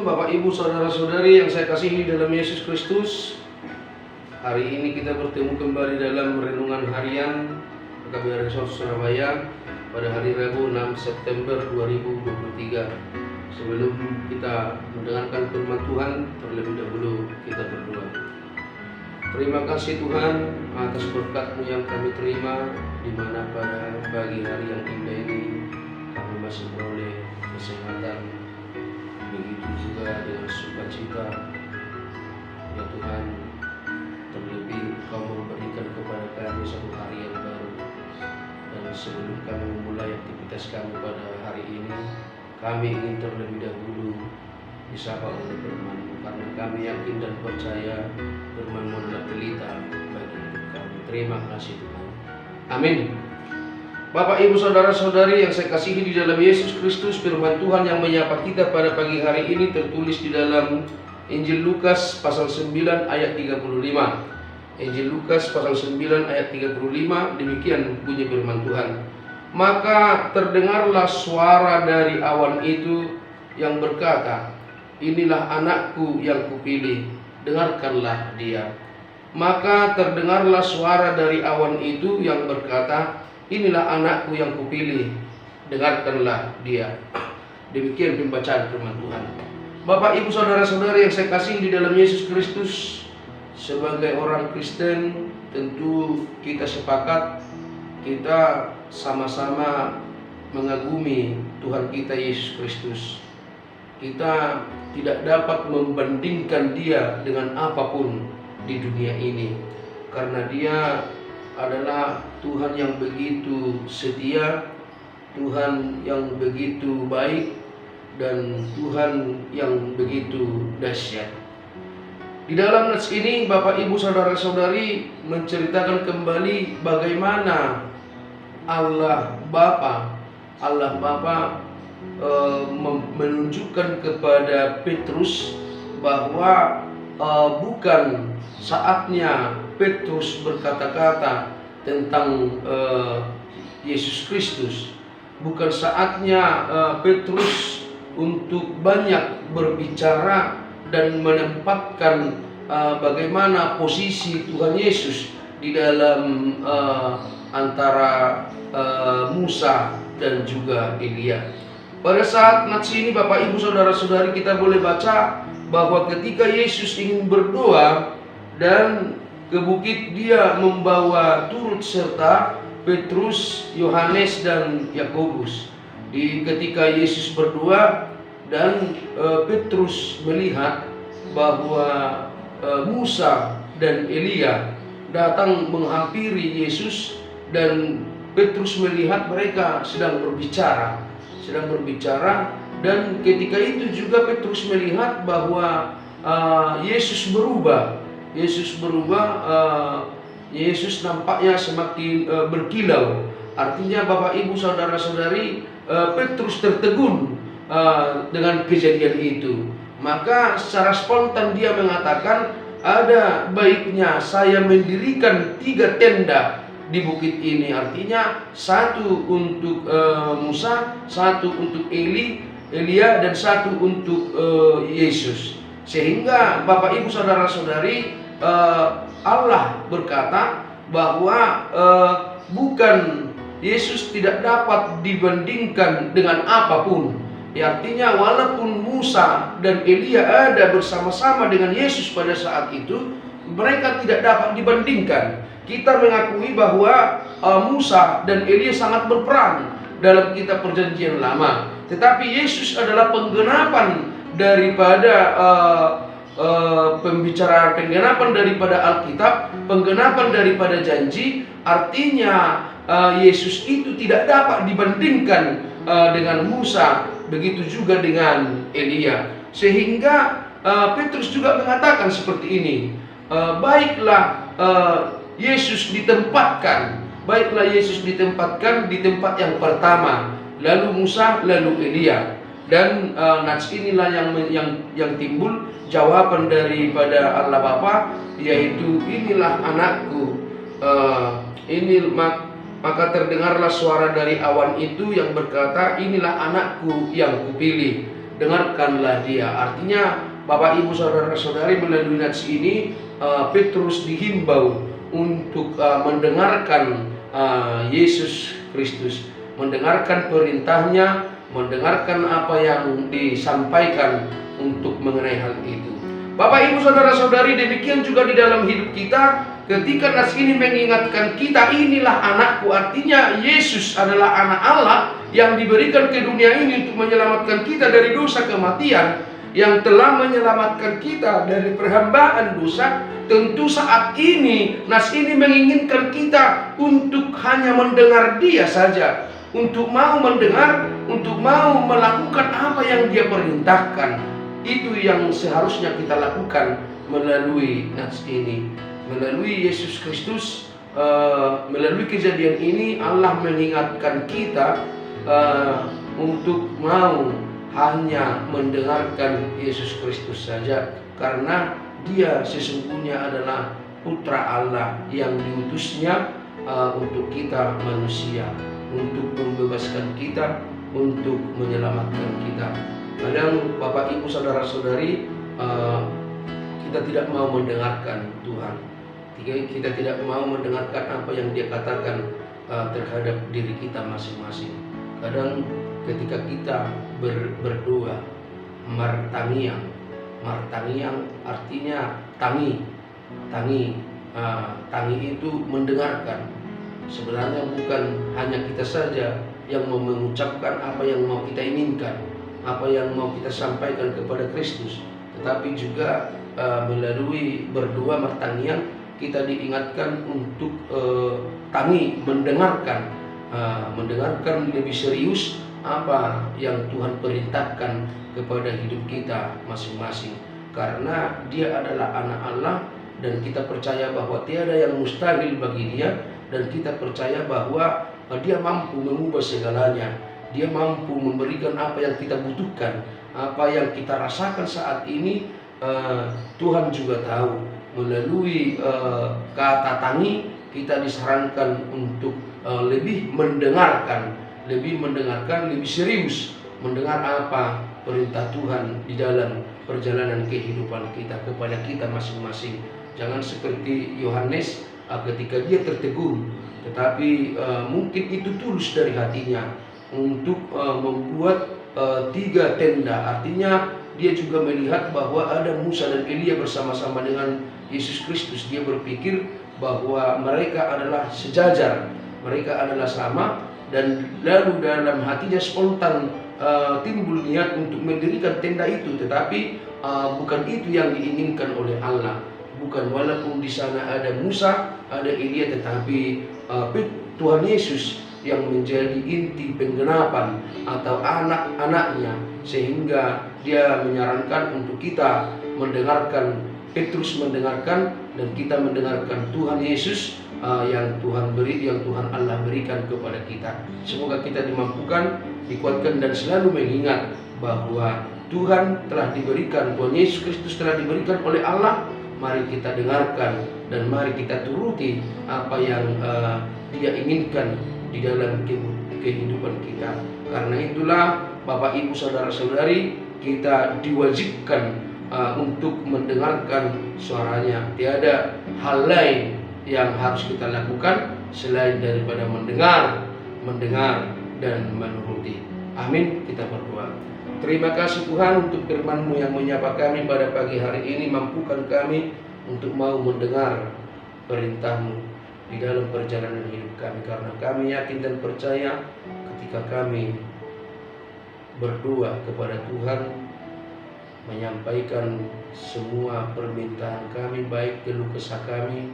Shalom Bapak Ibu Saudara-saudari yang saya kasihi dalam Yesus Kristus. Hari ini kita bertemu kembali dalam renungan harian KBR Resort Surabaya pada hari Rabu 6 September 2023. Sebelum kita mendengarkan firman Tuhan, terlebih dahulu kita berdoa. Terima kasih Tuhan atas berkat-Mu yang kami terima, di mana pada pagi hari yang indah ini kami masih beroleh kesehatan. Begitu juga dengan sukacita, ya Tuhan, terlebih Kau memberikan kepada kami satu hari yang baru. Dan sebelum kami memulai aktivitas kami pada hari ini, kami ingin terlebih dahulu disapa oleh firman-Mu, karena kami yakin dan percaya firman-Mu adalah pelita bagi hidup kami. Terima kasih Tuhan. Amin. Bapak, Ibu, Saudara-saudari yang saya kasihi di dalam Yesus Kristus, firman Tuhan yang menyapa kita pada pagi hari ini tertulis di dalam Injil Lukas pasal 9 ayat 35. Injil Lukas pasal 9 ayat 35, demikian bunyi firman Tuhan. Maka terdengarlah suara dari awan itu yang berkata, "Inilah anakku yang kupilih, dengarkanlah dia." Maka terdengarlah suara dari awan itu yang berkata, "Inilah anakku yang kupilih, dengarkanlah dia." Demikian pembacaan firman Tuhan. Bapak, Ibu, Saudara-saudari yang saya kasihi di dalam Yesus Kristus, sebagai orang Kristen tentu kita sepakat, kita sama-sama mengagumi Tuhan kita Yesus Kristus. Kita tidak dapat membandingkan dia dengan apapun di dunia ini, karena dia adalah Tuhan yang begitu setia, Tuhan yang begitu baik, dan Tuhan yang begitu dahsyat. Di dalam nats ini Bapak, Ibu, Saudara-saudari menceritakan kembali bagaimana Allah Bapa menunjukkan kepada Petrus bahwa bukan saatnya Petrus berkata-kata tentang Yesus Kristus. Bukan saatnya Petrus untuk banyak berbicara dan menempatkan bagaimana posisi Tuhan Yesus di dalam antara Musa dan juga Elia. Pada saat nats ini Bapak, Ibu, Saudara-saudari, kita boleh baca bahwa ketika Yesus ingin berdoa dan ke bukit, dia membawa turut serta Petrus, Yohanes, dan Yakobus. Ketika Yesus berdoa dan Petrus melihat bahwa Musa dan Elia datang menghampiri Yesus, dan Petrus melihat mereka sedang berbicara, dan ketika itu juga Petrus melihat bahwa Yesus berubah. Yesus nampaknya semakin berkilau. Artinya Bapak, Ibu, Saudara-saudari, Petrus tertegun dengan kejadian itu. Maka secara spontan dia mengatakan, "Ada baiknya saya mendirikan 3 tenda di bukit ini." Artinya satu untuk Musa, satu untuk Elia, dan satu untuk Yesus. Sehingga Bapak, Ibu, Saudara-saudari, Allah berkata bahwa bukan Yesus tidak dapat dibandingkan dengan apapun. Artinya walaupun Musa dan Elia ada bersama-sama dengan Yesus pada saat itu, mereka tidak dapat dibandingkan. Kita mengakui bahwa Musa dan Elia sangat berperan dalam kitab Perjanjian Lama, tetapi Yesus adalah penggenapan daripada penggenapan daripada Alkitab, penggenapan daripada janji. Artinya Yesus itu tidak dapat dibandingkan dengan Musa, begitu juga dengan Elia. Sehingga Petrus juga mengatakan seperti ini, baiklah Yesus ditempatkan di tempat yang pertama, lalu Musa, lalu Elia. Dan nats inilah yang timbul jawaban daripada Allah Bapa, yaitu "Inilah anakku." Maka terdengarlah suara dari awan itu yang berkata, "Inilah anakku yang kupilih, dengarkanlah dia. Artinya Bapak Ibu Saudara-saudari, melalui nats ini Petrus dihimbau untuk mendengarkan Yesus Kristus, mendengarkan perintahnya, mendengarkan apa yang disampaikan untuk mengenai hal itu. Bapak Ibu Saudara-saudari, demikian juga di dalam hidup kita. Ketika nas ini mengingatkan kita, inilah anakku, artinya Yesus adalah anak Allah yang diberikan ke dunia ini untuk menyelamatkan kita dari dosa kematian, yang telah menyelamatkan kita dari perhambaan dosa. Tentu saat ini nas ini menginginkan kita untuk hanya mendengar dia saja, untuk mau mendengar, untuk mau melakukan apa yang dia perintahkan. Itu yang seharusnya kita lakukan melalui nats ini. Melalui Yesus Kristus, melalui kejadian ini Allah mengingatkan kita untuk mau hanya mendengarkan Yesus Kristus saja, karena dia sesungguhnya adalah putra Allah yang diutusnya untuk kita manusia, untuk membebaskan kita, untuk menyelamatkan kita. Kadang Bapak Ibu Saudara-saudari, kita tidak mau mendengarkan Tuhan. Kita tidak mau mendengarkan apa yang dia katakan terhadap diri kita masing-masing. Kadang ketika kita berdoa, martangiang artinya tangi itu mendengarkan. Sebenarnya bukan hanya kita saja yang mau mengucapkan apa yang mau kita inginkan, apa yang mau kita sampaikan kepada Kristus, tetapi juga melalui berdoa martangiang kita diingatkan untuk tangi, mendengarkan lebih serius apa yang Tuhan perintahkan kepada hidup kita masing-masing. Karena dia adalah anak Allah, dan kita percaya bahwa tiada yang mustahil bagi dia, dan kita percaya bahwa dia mampu mengubah segalanya. Dia mampu memberikan apa yang kita butuhkan, apa yang kita rasakan saat ini. Tuhan juga tahu. Melalui kata tangi, kita disarankan untuk lebih mendengarkan, lebih serius mendengar apa perintah Tuhan di dalam perjalanan kehidupan kita kepada kita masing-masing. Jangan seperti Yohanes ketika dia tertegur, tetapi mungkin itu tulus dari hatinya untuk membuat 3 tenda. Artinya dia juga melihat bahwa ada Musa dan Elia bersama-sama dengan Yesus Kristus. Dia berpikir bahwa mereka adalah sejajar, mereka adalah sama, dan lalu dalam hatinya spontan timbul niat untuk mendirikan tenda itu. Tetapi bukan itu yang diinginkan oleh Allah. Bukan, walaupun di sana ada Musa, ada Elia, tetapi Tuhan Yesus yang menjadi inti penggenapan atau anak-anaknya, sehingga dia menyarankan untuk kita mendengarkan, Petrus mendengarkan, dan kita mendengarkan Tuhan Yesus yang Tuhan Allah berikan kepada kita. Semoga kita dimampukan, dikuatkan, dan selalu mengingat bahwa Tuhan telah diberikan, Tuhan Yesus Kristus telah diberikan oleh Allah. Mari kita dengarkan dan mari kita turuti apa yang dia inginkan di dalam kehidupan kita. Karena itulah Bapak Ibu Saudara-saudari, kita diwajibkan untuk mendengarkan suaranya. Tiada hal lain yang harus kita lakukan selain daripada mendengar dan menuruti. Amin. Kita berdoa. Terima kasih Tuhan untuk firman-Mu yang menyapa kami pada pagi hari ini. Mampukan kami untuk mau mendengar perintah-Mu di dalam perjalanan hidup kami, karena kami yakin dan percaya ketika kami berdoa kepada Tuhan, menyampaikan semua permintaan kami, baik keluh kesah kami,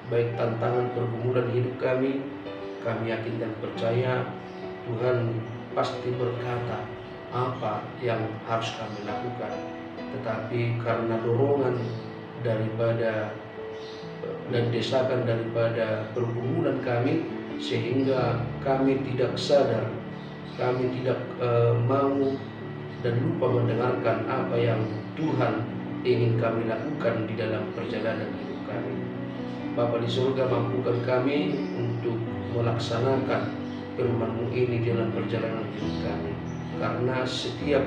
baik tantangan pergumulan hidup kami yakin dan percaya Tuhan pasti berkata apa yang harus kami lakukan. Tetapi karena dorongan daripada dan desakan daripada pergumulan kami, sehingga kami tidak sadar, kami tidak mau dan lupa mendengarkan apa yang Tuhan ingin kami lakukan di dalam perjalanan hidup kami. Bapa di surga, mampukan kami untuk melaksanakan firman-Mu ini dalam perjalanan hidup kami. Karena setiap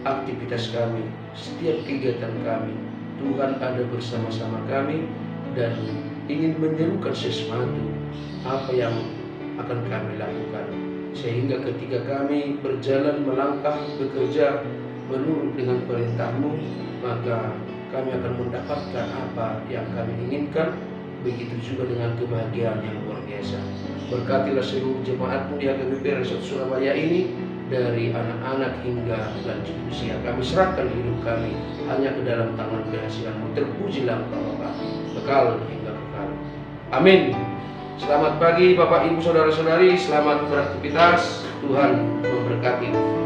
aktivitas kami, setiap kegiatan kami. Tuhan ada bersama-sama kami dan ingin menyerukan sesuatu apa yang akan kami lakukan, sehingga ketika kami berjalan, melangkah, bekerja menurut dengan perintah-Mu, maka kami akan mendapatkan apa yang kami inginkan. Begitu juga dengan kebahagiaan yang luar biasa. Berkatilah seluruh jemaat-Mu di HKBP Resort Surabaya ini, dari anak-anak hingga lanjut usia. Kami serahkan hidup kami hanya ke dalam tangan penghasilan-Mu. Terpujilah Engkau Bapa, kekal hingga kekal. Amin. Selamat pagi Bapak Ibu Saudara-saudari, selamat beraktivitas. Tuhan memberkati.